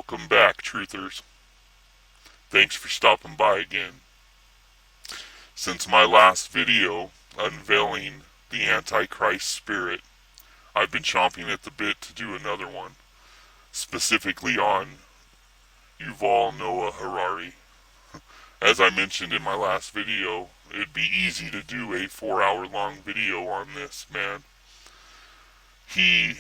Welcome back, truthers. Thanks for stopping by again. Since my last video unveiling the Antichrist spirit, I've been chomping at the bit to do another one, specifically on Yuval Noah Harari. As I mentioned in my last video, it'd be easy to do a 4-hour long video on this man. He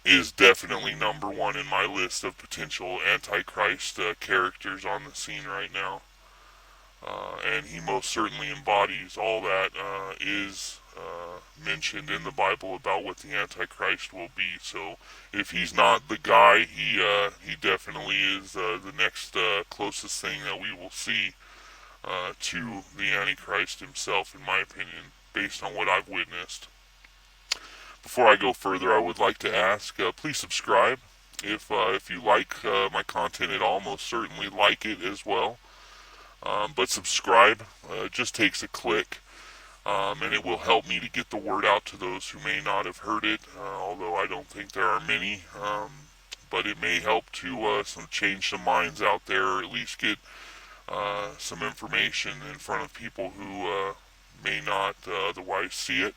is definitely number one in my list of potential Antichrist characters on the scene right now. And he most certainly embodies all that is mentioned in the Bible about what the Antichrist will be. So if he's not the guy, he definitely is the next closest thing that we will see to the Antichrist himself, in my opinion, based on what I've witnessed. Before I go further, I would like to ask, please subscribe. If you like my content at all, most certainly like it as well. But subscribe just takes a click, and it will help me to get the word out to those who may not have heard it, although I don't think there are many. But it may help to change some minds out there, or at least get some information in front of people who may not otherwise see it.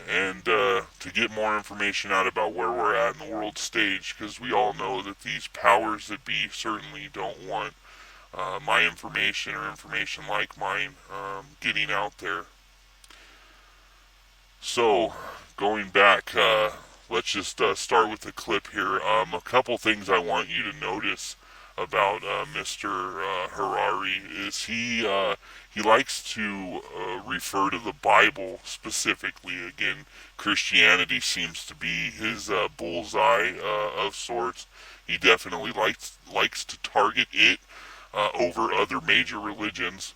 And to get more information out about where we're at in the world stage, because we all know that these powers that be certainly don't want my information or information like mine getting out there. So, going back, let's just start with the clip here. A couple things I want you to notice about Mr. Harari is he likes to refer to the Bible specifically. Again, Christianity seems to be his bullseye of sorts. He definitely likes to target it over other major religions.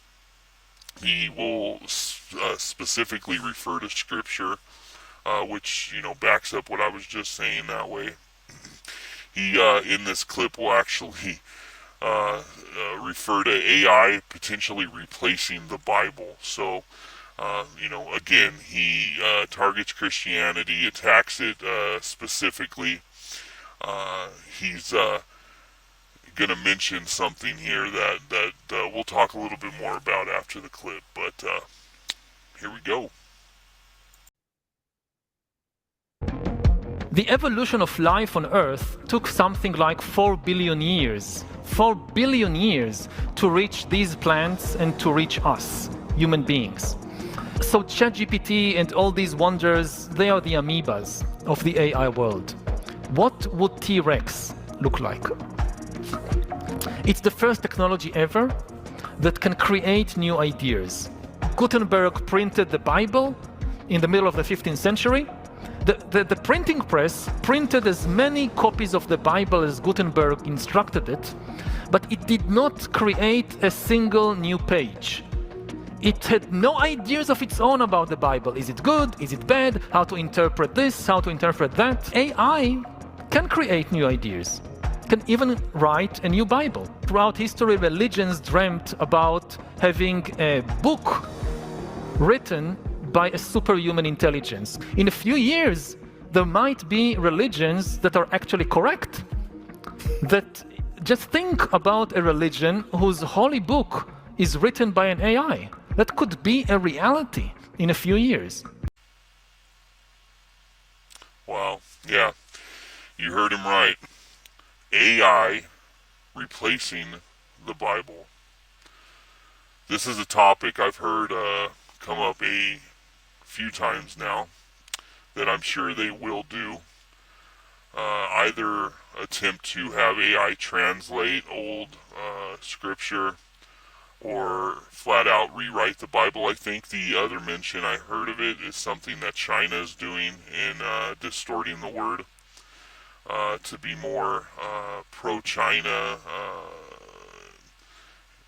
He will specifically refer to Scripture, which backs up what I was just saying that way. He in this clip will actually refer to AI potentially replacing the Bible. So, again, he targets Christianity, attacks it specifically. He's going to mention something here that we'll talk a little bit more about after the clip. But here we go. The evolution of life on Earth took something like 4 billion years. 4 billion years to reach these plants and to reach us, human beings. So ChatGPT and all these wonders, they are the amoebas of the AI world. What would T-Rex look like? It's the first technology ever that can create new ideas. Gutenberg printed the Bible in the middle of the 15th century. The printing press printed as many copies of the Bible as Gutenberg instructed it, but it did not create a single new page. It had no ideas of its own about the Bible. Is it good? Is it bad? How to interpret this? How to interpret that? AI can create new ideas, can even write a new Bible. Throughout history, religions dreamt about having a book written by a superhuman intelligence. In a few years, there might be religions that are actually correct. That just think about a religion whose holy book is written by an AI. That could be a reality in a few years. Wow, yeah, you heard him right. AI replacing the Bible. This is a topic I've heard come up a few times now that I'm sure they will do. Either attempt to have AI translate old scripture or flat out rewrite the Bible. I think the other mention I heard of it is something that China is doing in distorting the word to be more pro-China,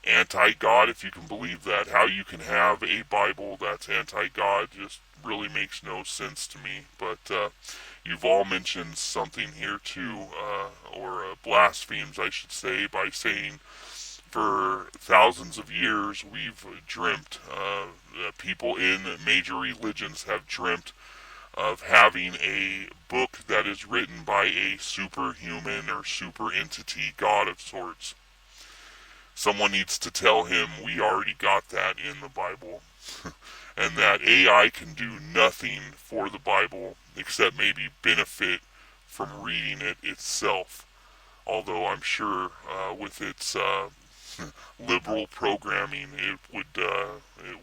anti-God, if you can believe that. How you can have a Bible that's anti-God just really makes no sense to me. But Yuval mentions something here too, or blasphemes, I should say, by saying for thousands of years we've dreamt, people in major religions have dreamt of having a book that is written by a superhuman or super entity god of sorts. Someone needs to tell him we already got that in the Bible, and that AI can do nothing for the Bible except maybe benefit from reading it itself. Although I'm sure with its liberal programming, it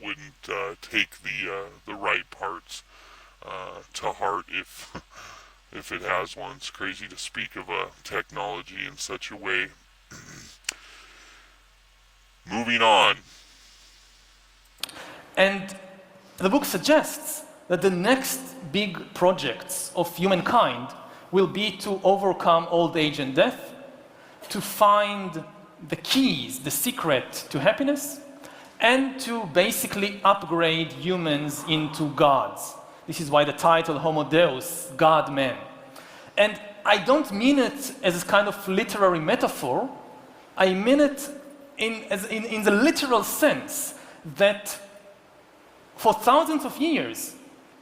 wouldn't take the right parts to heart if if it has one. It's crazy to speak of a technology in such a way. Moving on. And the book suggests that the next big projects of humankind will be to overcome old age and death, to find the keys, the secret to happiness, and to basically upgrade humans into gods. This is why the title Homo Deus, God-man. And I don't mean it as a kind of literary metaphor. I mean it in the literal sense that for thousands of years,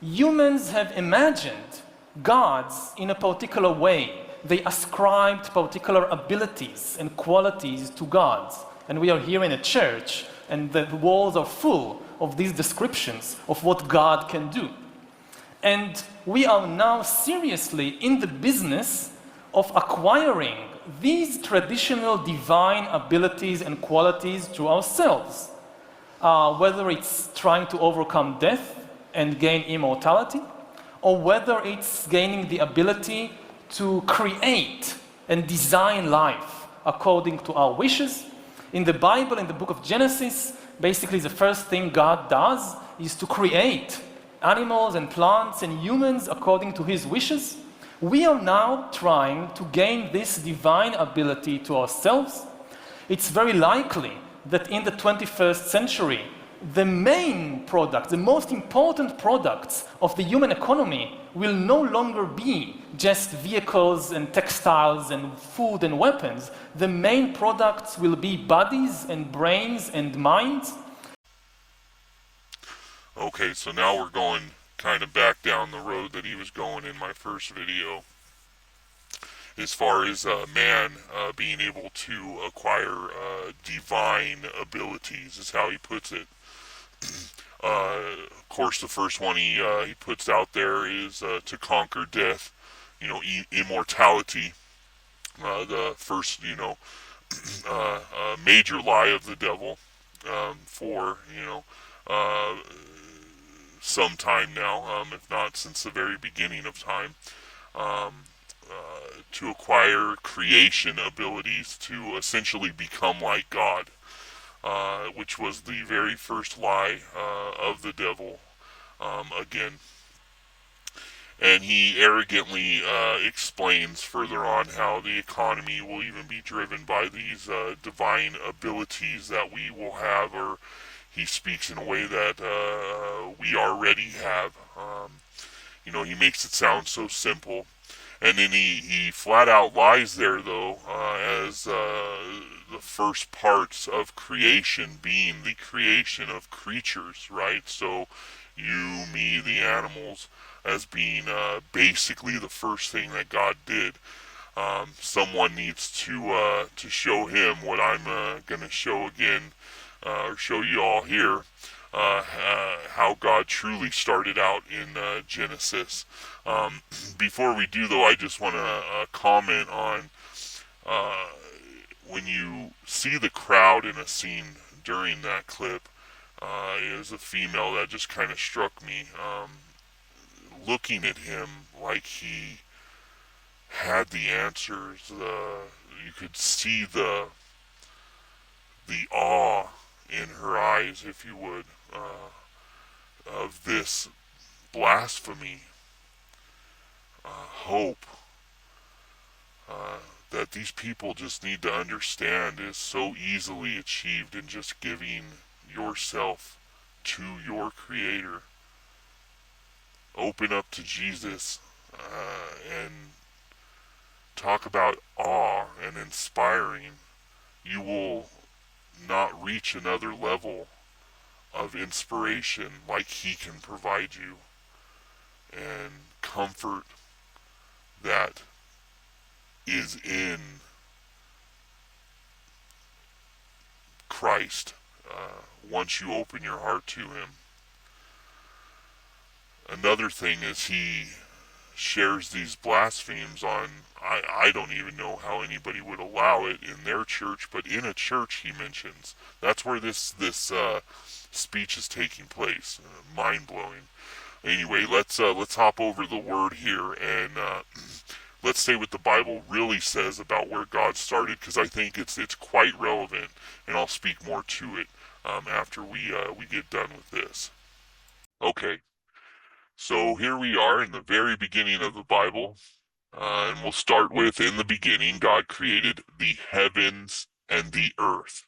humans have imagined gods in a particular way. They ascribed particular abilities and qualities to gods. And we are here in a church, and the walls are full of these descriptions of what God can do. And we are now seriously in the business of acquiring these traditional divine abilities and qualities to ourselves. Whether it's trying to overcome death and gain immortality, or whether it's gaining the ability to create and design life according to our wishes. In the Bible, in the book of Genesis, basically the first thing God does is to create animals and plants and humans according to his wishes. We are now trying to gain this divine ability to ourselves. It's very likely that in the 21st century, the main product, the most important products of the human economy will no longer be just vehicles and textiles and food and weapons. The main products will be bodies and brains and minds. Okay, so now we're going kind of back down the road that he was going in my first video. As far as man being able to acquire divine abilities, is how he puts it. Of course, the first one he puts out there is to conquer death, immortality. The first, major lie of the devil for, some time now, if not since the very beginning of time. To acquire creation abilities to essentially become like God, which was the very first lie of the devil, again. And he arrogantly explains further on how the economy will even be driven by these divine abilities that we will have, or he speaks in a way that we already have. He makes it sound so simple. And then he flat out lies there, though, as the first parts of creation being the creation of creatures, right? So you, me, the animals, as being basically the first thing that God did. Someone needs to show him what I'm going to show again, or show you all here, how God truly started out in Genesis. Before we do, though, I just want to comment on when you see the crowd in a scene during that clip. It was a female that just kind of struck me. Looking at him like he had the answers. You could see the awe in her eyes, if you would, of this blasphemy, hope that these people just need to understand is so easily achieved in just giving yourself to your Creator. Open up to Jesus and talk about awe and inspiring. You will not reach another level of inspiration like he can provide you. and comfort that is in Christ once you open your heart to him. Another thing is he shares these blasphemies on, I don't even know how anybody would allow it in their church, but in a church he mentions. That's where this speech is taking place. Mind-blowing. Anyway, let's hop over the word here and let's say what the Bible really says about where God started, because I think it's quite relevant, and I'll speak more to it after we get done with this. Okay, so here we are in the very beginning of the Bible, and we'll start with, in the beginning, God created the heavens and the earth.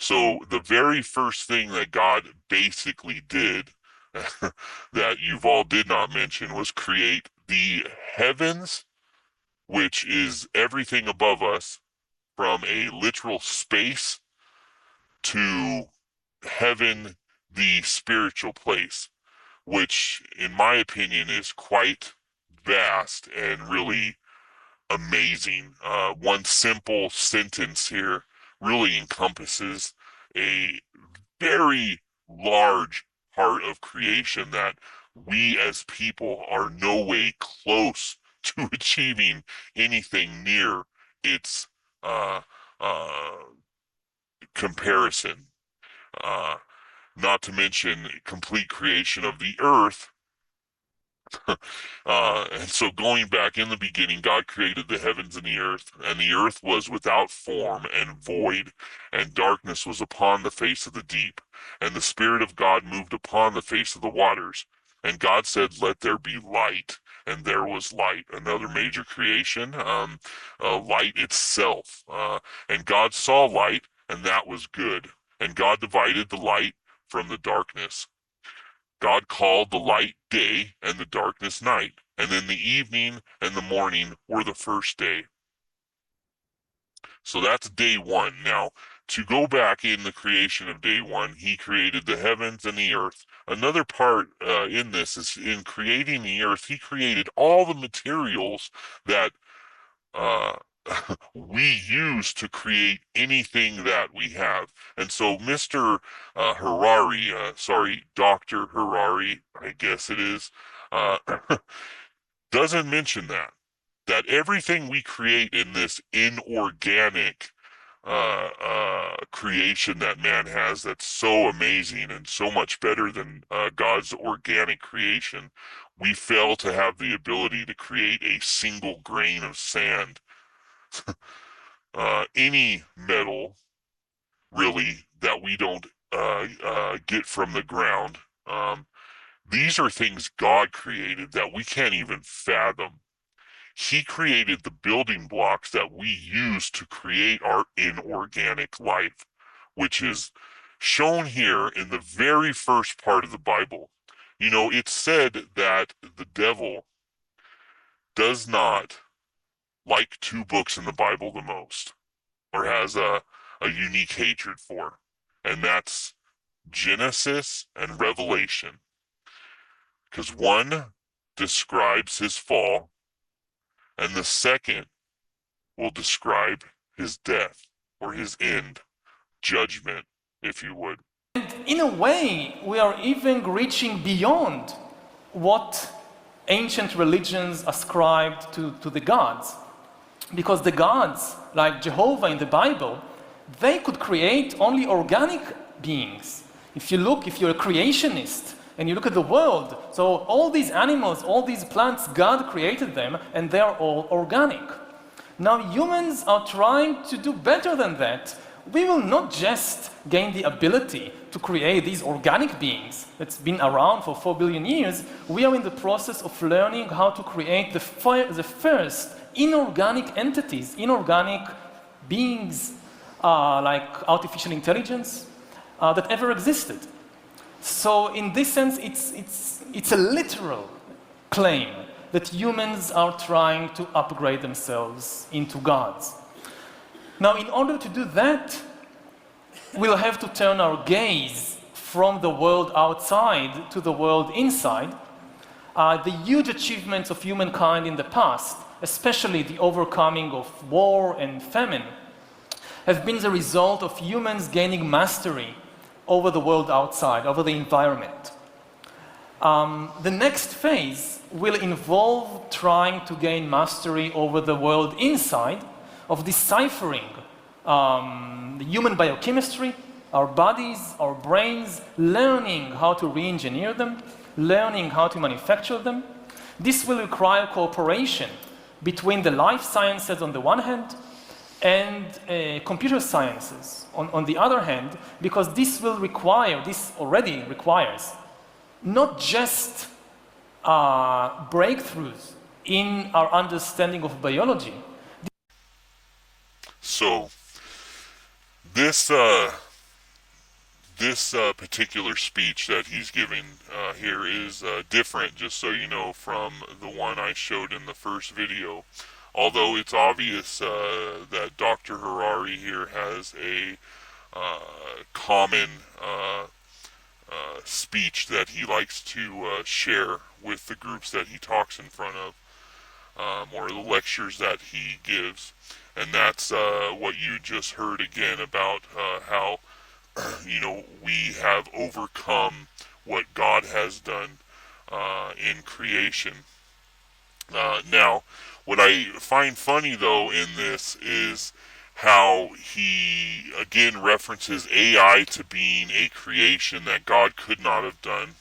So the very first thing that God basically did that Yuval did not mention was create the heavens, which is everything above us, from a literal space, to heaven, the spiritual place, which in my opinion is quite vast and really amazing. One simple sentence here really encompasses a very large part of creation that we as people are no way close to achieving anything near its uh, uh, comparison. Uh, Not to mention complete creation of the earth. And so going back, in the beginning, God created the heavens and the earth was without form and void, and darkness was upon the face of the deep, and the Spirit of God moved upon the face of the waters. And God said, "Let there be light," and there was light. Another major creation, light itself. And God saw light, and that was good. And God divided the light from the darkness. God called the light day and the darkness night, and then the evening and the morning were the first day. So that's day one. Now, to go back in the creation of day one, he created the heavens and the earth. Another part in this is, in creating the earth, he created all the materials that we use to create anything that we have. And so Mr. Harari, Dr. Harari, I guess it is, doesn't mention that everything we create in this inorganic creation that man has, that's so amazing and so much better than God's organic creation, we fail to have the ability to create a single grain of sand. Any metal, really, that we don't get from the ground. These are things God created that we can't even fathom. He created the building blocks that we use to create our inorganic life, which is shown here in the very first part of the Bible. You know, it's said that the devil does not like two books in the Bible the most, or has a unique hatred for, and that's Genesis and Revelation. Because one describes his fall, and the second will describe his death, or his end, judgment, if you would. And in a way, we are even reaching beyond what ancient religions ascribed to the gods. Because the gods, like Jehovah in the Bible, they could create only organic beings. If you're a creationist and you look at the world, so all these animals, all these plants, God created them, and they're all organic. Now humans are trying to do better than that. We will not just gain the ability to create these organic beings that's been around for 4 billion years. We are in the process of learning how to create the first inorganic entities, inorganic beings, like artificial intelligence, that ever existed. So in this sense, it's a literal claim that humans are trying to upgrade themselves into gods. Now, in order to do that, we'll have to turn our gaze from the world outside to the world inside. The huge achievements of humankind in the past, especially the overcoming of war and famine, have been the result of humans gaining mastery over the world outside, over the environment. The next phase will involve trying to gain mastery over the world inside, of deciphering the human biochemistry, our bodies, our brains, learning how to re-engineer them, learning how to manufacture them. This will require cooperation between the life sciences on the one hand and computer sciences on the other hand, because this already requires not just breakthroughs in our understanding of biology. So this particular speech that he's giving here is different, just so you know, from the one I showed in the first video. Although it's obvious that Dr. Harari here has a common speech that he likes to share with the groups that he talks in front of, or the lectures that he gives. And that's what you just heard again about how we have overcome what God has done in creation. Now, what I find funny though in this is how he again references AI to being a creation that God could not have done,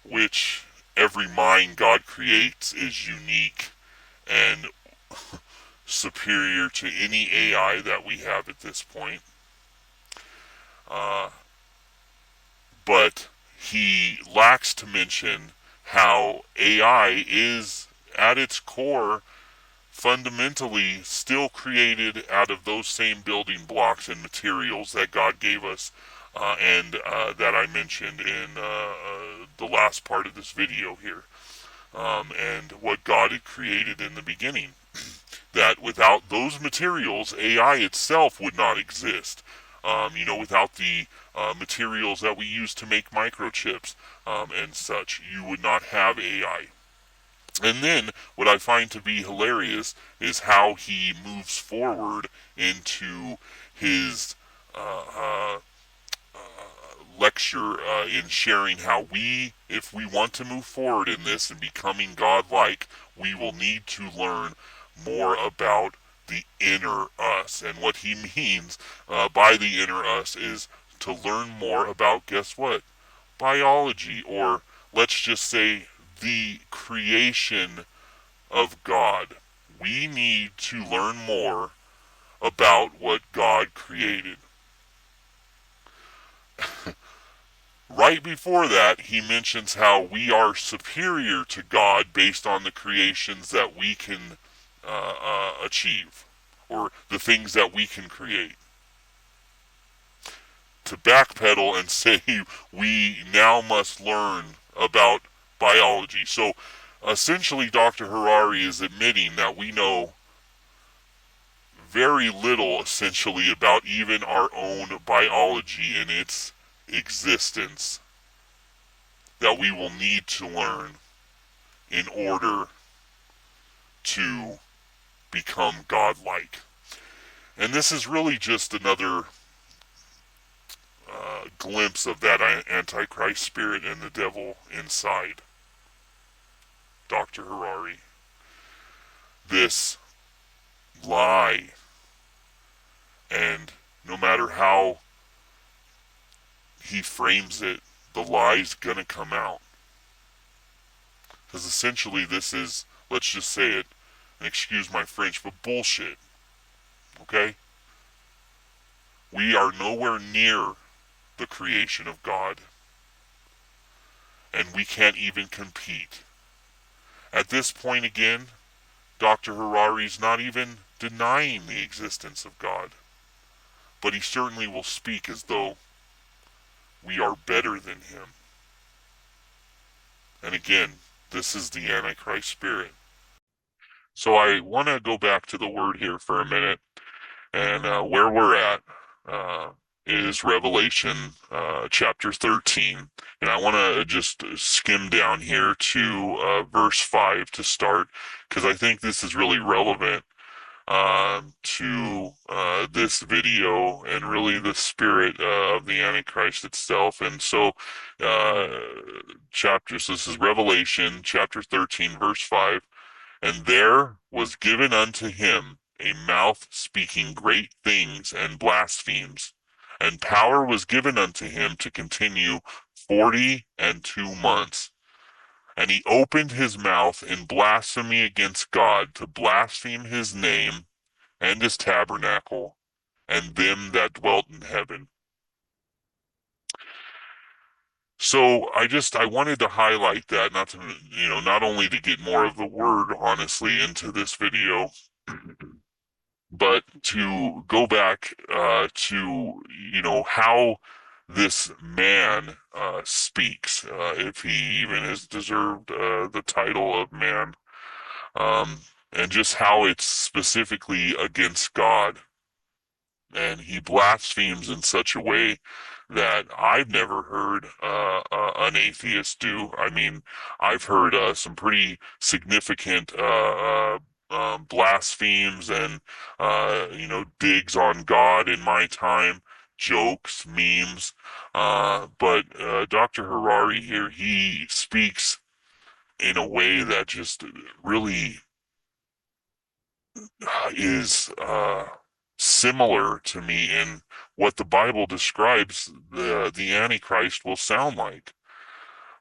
which every mind God creates is unique and superior to any AI that we have at this point. But he lacks to mention how AI is, at its core, fundamentally still created out of those same building blocks and materials that God gave us, and that I mentioned in the last part of this video here, and what God had created in the beginning. That without those materials, AI itself would not exist. Without the materials that we use to make microchips and such, you would not have AI. And then, what I find to be hilarious is how he moves forward into his lecture in sharing how if we want to move forward in this and becoming godlike, we will need to learn more about the inner us. And what he means by the inner us is to learn more about, guess what? Biology, or let's just say the creation of God. We need to learn more about what God created. Right before that, he mentions how we are superior to God based on the creations that we can achieve, or the things that we can create. To backpedal and say we now must learn about biology. So essentially, Dr. Harari is admitting that we know very little, essentially, about even our own biology and its existence, that we will need to learn in order to become godlike. And this is really just another glimpse of that Antichrist spirit and the devil inside Dr. Harari. This lie, and no matter how he frames it, the lie's gonna come out. Because essentially this is, let's just say it, and excuse my French, but bullshit. Okay? We are nowhere near the creation of God. And we can't even compete. At this point again, Dr. Harari's not even denying the existence of God. But he certainly will speak as though we are better than him. And again, this is the Antichrist spirit. So I want to go back to the word here for a minute, and where we're at. is Revelation chapter 13. And I want to just skim down here to verse 5 to start, because I think this is really relevant to this video and really the spirit of the Antichrist itself. And so, so this is Revelation chapter 13, verse 5. And there was given unto him a mouth speaking great things and blasphemies, and power was given unto him to continue 42 months. And he opened his mouth in blasphemy against God, to blaspheme his name and his tabernacle, and them that dwelt in heaven. So I wanted to highlight that, not only to get more of the word, honestly, into this video, but to go back to, how this man speaks, if he even has deserved the title of man, and just how it's specifically against God. And he blasphemes in such a way that I've never heard an atheist do. I mean, I've heard some pretty significant blasphemes and digs on God in my time, jokes, memes. But Dr. Harari here, he speaks in a way that just really is similar to me in what the Bible describes the Antichrist will sound like.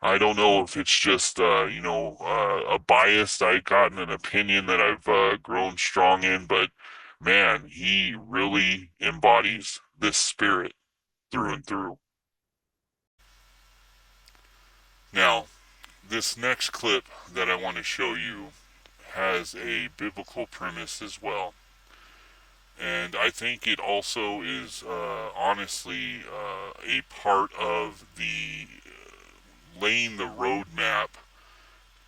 I don't know if it's just a bias I got, an opinion that I've grown strong in, but man, he really embodies this spirit through and through. Now, this next clip that I want to show you has a biblical premise as well. And I think it also is honestly a part of the laying the roadmap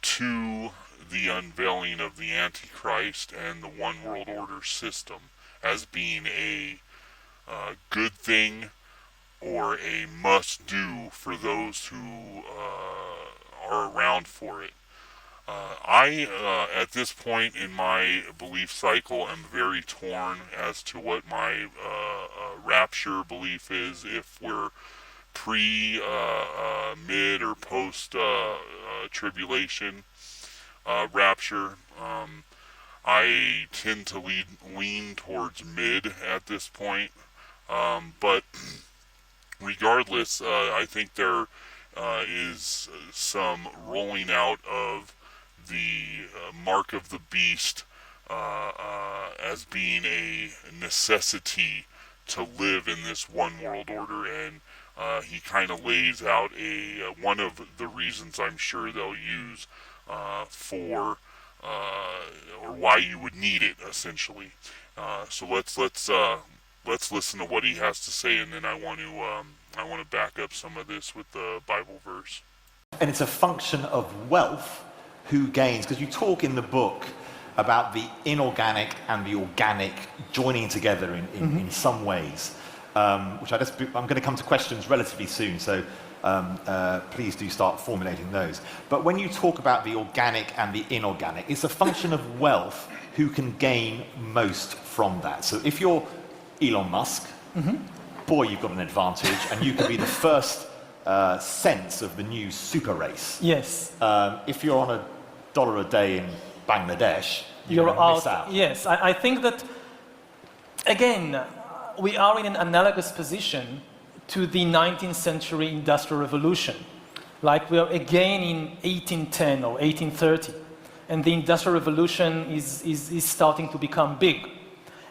to the unveiling of the Antichrist and the one world order system as being a good thing or a must do for those who are around for it. At this point in my belief cycle, am very torn as to what my rapture belief is, if we're pre, mid, or post tribulation rapture. I tend to lean towards mid at this point, but regardless, I think there is some rolling out of the mark of the beast as being a necessity to live in this one world order, and he kind of lays out one of the reasons I'm sure they'll use for or why you would need it, essentially. So let's listen to what he has to say, and then I want to back up some of this with the Bible verse. And it's a function of wealth who gains, because you talk in the book about the inorganic and the organic joining together in some ways, which I'm going to come to questions relatively soon, so please do start formulating those. But when you talk about the organic and the inorganic, it's a function of wealth who can gain most from that. So if you're Elon Musk, boy, you've got an advantage, and you could be the first sense of the new super race. Yes. If you're on $1 a day in Bangladesh, you're miss out. Yes, I think that, again, we are in an analogous position to the 19th century Industrial Revolution. Like we are again in 1810 or 1830, and the Industrial Revolution is starting to become big.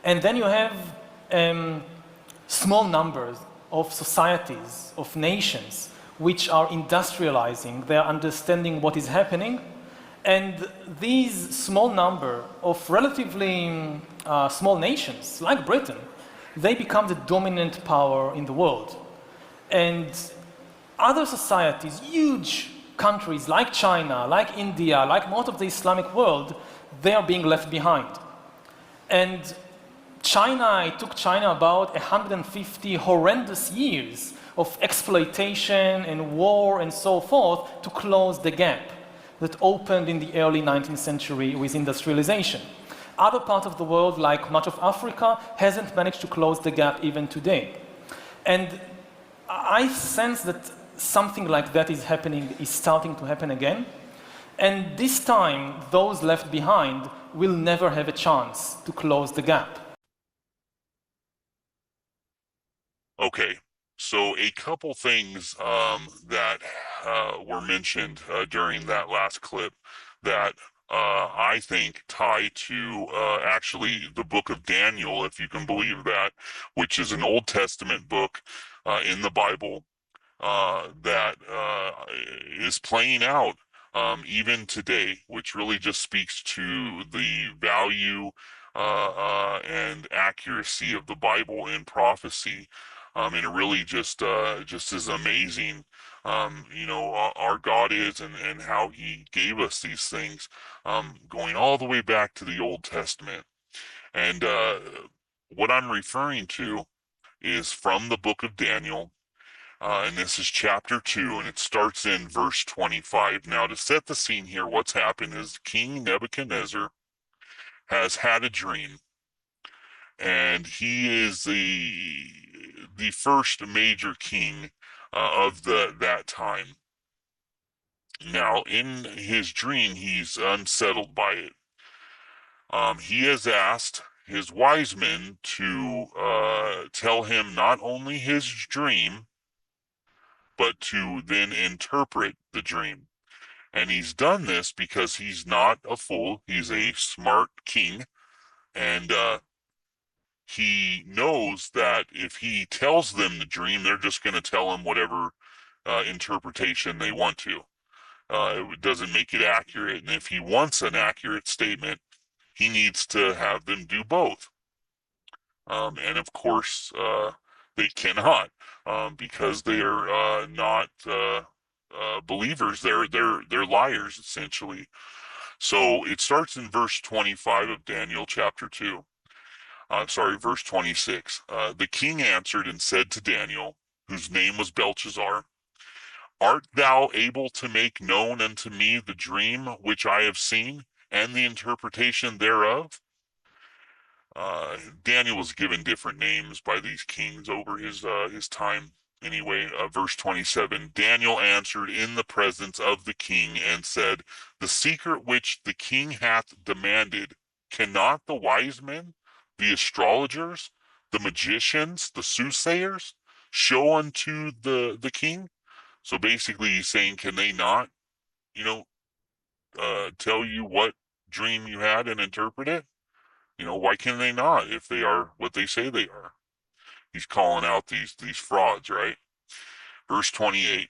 And then you have small numbers of societies, of nations, which are industrializing, they are understanding what is happening, and these small number of relatively small nations, like Britain, they become the dominant power in the world. And other societies, huge countries like China, like India, like most of the Islamic world, they are being left behind. And It took China about 150 horrendous years of exploitation and war and so forth to close the gap that opened in the early 19th century with industrialization. Other parts of the world, like much of Africa, hasn't managed to close the gap even today. And I sense that something like that is starting to happen again. And this time, those left behind will never have a chance to close the gap. Okay, so a couple things that were mentioned during that last clip that I think tie to actually the book of Daniel, if you can believe that, which is an Old Testament book in the Bible that is playing out even today, which really just speaks to the value and accuracy of the Bible in prophecy. And it really just is amazing, our God is and how He gave us these things, going all the way back to the Old Testament. And what I'm referring to is from the book of Daniel, and this is chapter 2, and it starts in verse 25. Now, to set the scene here, what's happened is King Nebuchadnezzar has had a dream, and he is the first major king of that time. Now, in his dream, he's unsettled by it. He has asked his wise men to tell him not only his dream, but to then interpret the dream. And he's done this because he's not a fool. He's a smart king. And he knows that if he tells them the dream, they're just going to tell him whatever interpretation they want to. It doesn't make it accurate. And if he wants an accurate statement, he needs to have them do both. And of course, they cannot because they are not believers. They're liars essentially. So it starts in verse 25 of Daniel chapter 2. Verse 26. The king answered and said to Daniel, whose name was Belshazzar, Art thou able to make known unto me the dream which I have seen, and the interpretation thereof? Daniel was given different names by these kings over his time. Anyway, verse 27, Daniel answered in the presence of the king and said, The secret which the king hath demanded, cannot the wise men, the astrologers, the magicians, the soothsayers, show unto the king? So basically he's saying, can they not, tell you what dream you had and interpret it? Why can they not if they are what they say they are? He's calling out these frauds, right? Verse 28,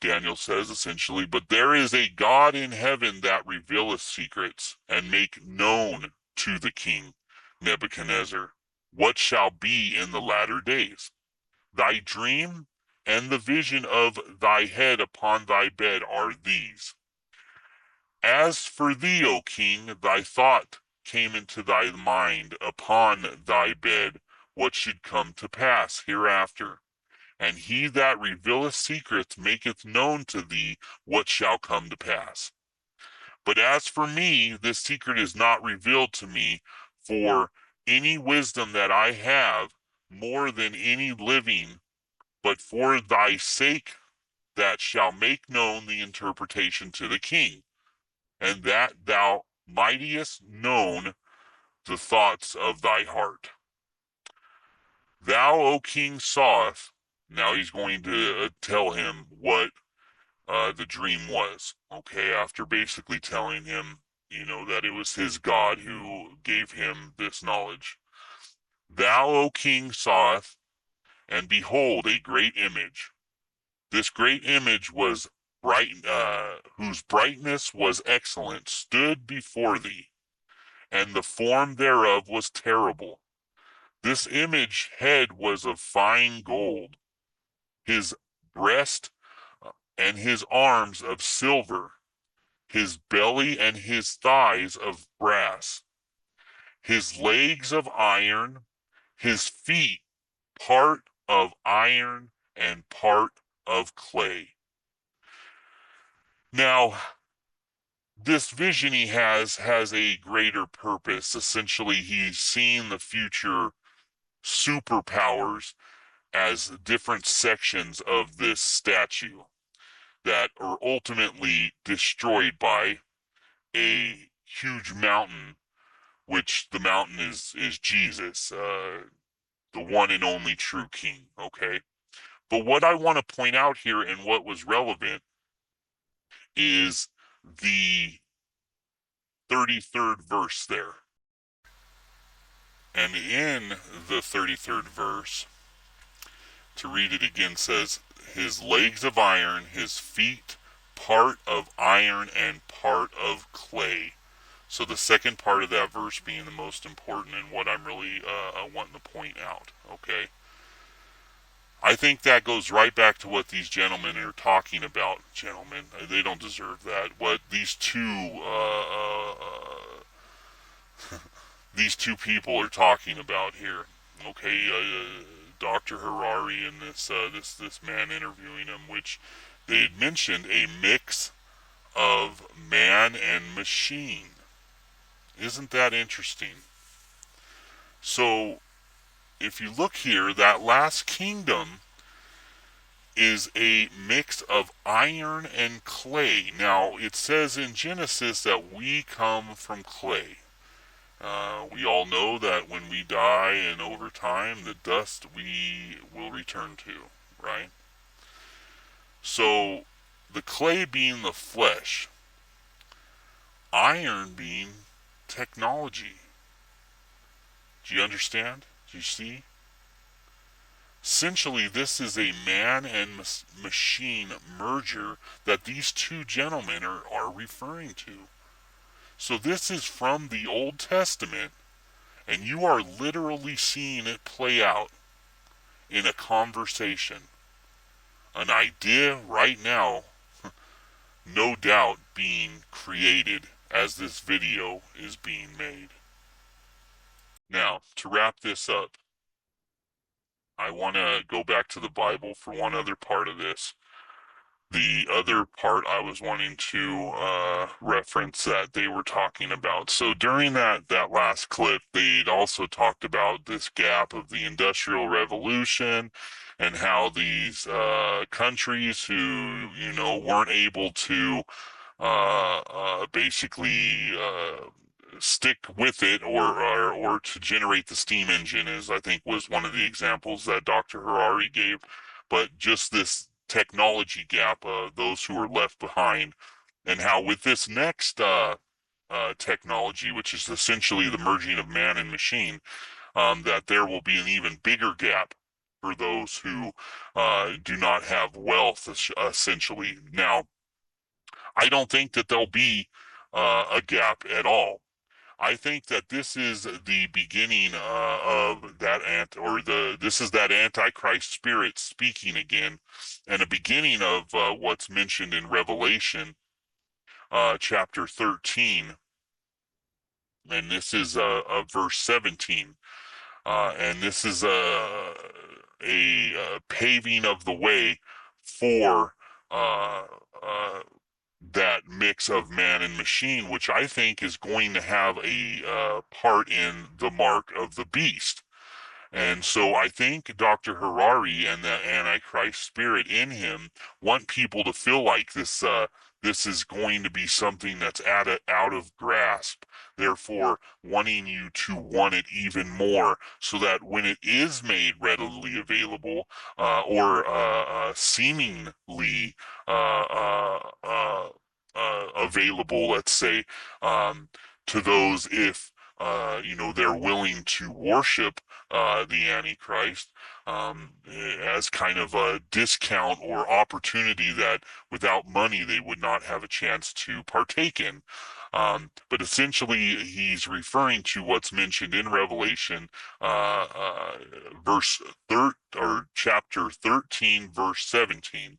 Daniel says essentially, But there is a God in heaven that revealeth secrets, and make known to the king Nebuchadnezzar what shall be in the latter days. Thy dream and the vision of thy head upon thy bed are these. As for thee, O king, thy thought came into thy mind upon thy bed what should come to pass hereafter. And he that revealeth secrets maketh known to thee what shall come to pass. But as for me, this secret is not revealed to me, for any wisdom that I have more than any living, but for thy sake that shall make known the interpretation to the king, and that thou mightest known the thoughts of thy heart. Thou, O king, sawest. Now he's going to tell him what the dream was, okay, after basically telling him, that it was his God who gave him this knowledge. Thou, O king, sawest, and behold, a great image. This great image was whose brightness was excellent, stood before thee, and the form thereof was terrible. This image head was of fine gold, his breast and his arms of silver, his belly and his thighs of brass, his legs of iron, his feet part of iron and part of clay. Now, this vision he has a greater purpose. Essentially, he's seeing the future superpowers as different sections of this statue that are ultimately destroyed by a huge mountain, which the mountain is Jesus, the one and only true king, okay? But what I want to point out here and what was relevant is the 33rd verse there. And in the 33rd verse, to read it again, says, his legs of iron, his feet part of iron and part of clay. So the second part of that verse being the most important and what I'm really wanting to point out, okay? I think that goes right back to what these gentlemen are talking about. Gentlemen, they don't deserve that. What these two people are talking about here, okay? Dr. Harari and this man interviewing him, which they had mentioned a mix of man and machine. Isn't that interesting? So, if you look here, that last kingdom is a mix of iron and clay. Now, it says in Genesis that we come from clay. We all know that when we die and over time, the dust we will return to, right? So, the clay being the flesh, iron being technology. Do you understand? Do you see? Essentially, this is a man and machine merger that these two gentlemen are referring to. So this is from the Old Testament, and you are literally seeing it play out in a conversation. An idea right now, no doubt being created as this video is being made. Now, to wrap this up, I want to go back to the Bible for one other part of this. The other part I was wanting to reference that they were talking about. So during that last clip, they'd also talked about this gap of the Industrial Revolution and how these countries who, weren't able to basically stick with it or to generate the steam engine, as I think was one of the examples that Dr. Harari gave. But just this technology gap, those who are left behind, and how with this next technology, which is essentially the merging of man and machine, that there will be an even bigger gap for those who do not have wealth, essentially. Now, I don't think that there'll be a gap at all. I think that this is the beginning of that this is that Antichrist spirit speaking again, and a beginning of what's mentioned in Revelation chapter 13, and this is verse 17, and this is a paving of the way for that mix of man and machine, which I think is going to have a part in the mark of the beast. And so I think Dr. Harari and the Antichrist spirit in him want people to feel like this is going to be something that's out of grasp, therefore wanting you to want it even more, so that when it is made readily available or seemingly available, let's say, to those if they're willing to worship the Antichrist as kind of a discount or opportunity that without money they would not have a chance to partake in. But essentially, he's referring to what's mentioned in Revelation, chapter 13, verse 17,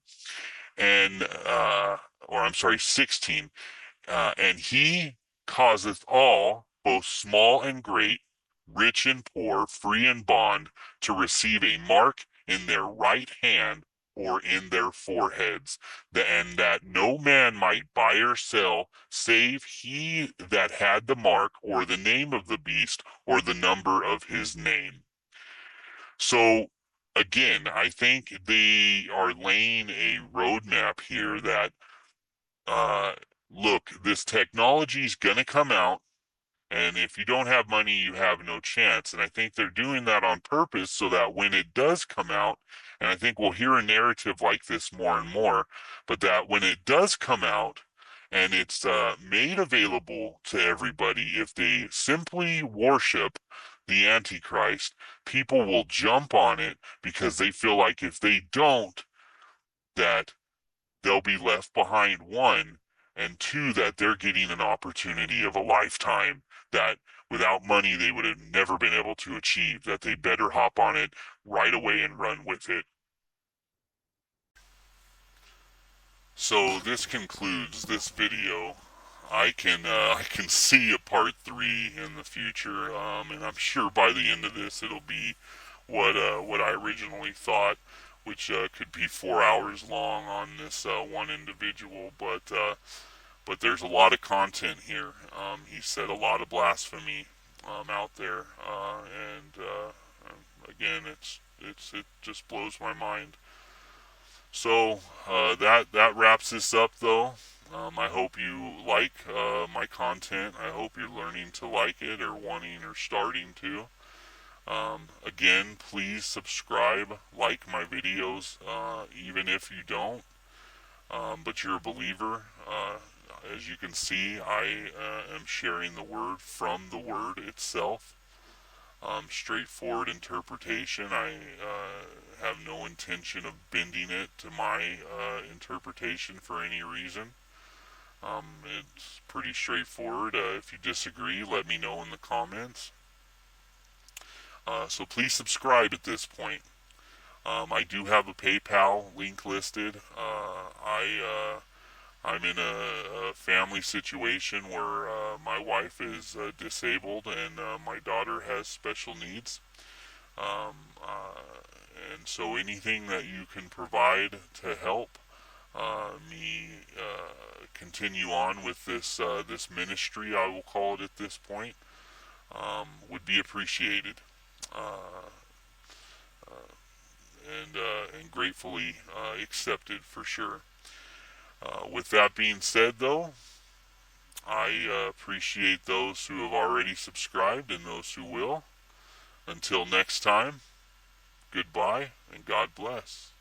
and or I'm sorry, 16. And he causeth all both small and great, rich and poor, free and bond, to receive a mark in their right hand or in their foreheads, and that no man might buy or sell save he that had the mark or the name of the beast or the number of his name. So again, I think they are laying a roadmap here that uh, look, this technology is going to come out, and if you don't have money, you have no chance. And I think they're doing that on purpose so that when it does come out, and I think we'll hear a narrative like this more and more, but that when it does come out and it's made available to everybody, if they simply worship the Antichrist, people will jump on it because they feel like if they don't, that they'll be left behind, one, and two, that they're getting an opportunity of a lifetime that without money they would have never been able to achieve, that they better hop on it right away and run with it. So this concludes this video. I can see a part 3 in the future, and I'm sure by the end of this it'll be what I originally thought, which could be 4 hours long on this one individual. But there's a lot of content here. He said a lot of blasphemy out there, and again, it just blows my mind. So that wraps this up, though. I hope you like my content. I hope you're learning to like it, or wanting, or starting to. Again, please subscribe, like my videos, even if you don't. But you're a believer. As you can see, I am sharing the word from the word itself. Straightforward interpretation. I have no intention of bending it to my interpretation for any reason. It's pretty straightforward. If you disagree, let me know in the comments. So please subscribe at this point. I do have a PayPal link listed. I'm in a family situation where my wife is disabled and my daughter has special needs. And so anything that you can provide to help me continue on with this ministry, I will call it at this point, would be appreciated. And gratefully accepted for sure. With that being said, though, I appreciate those who have already subscribed and those who will. Until next time, goodbye and God bless.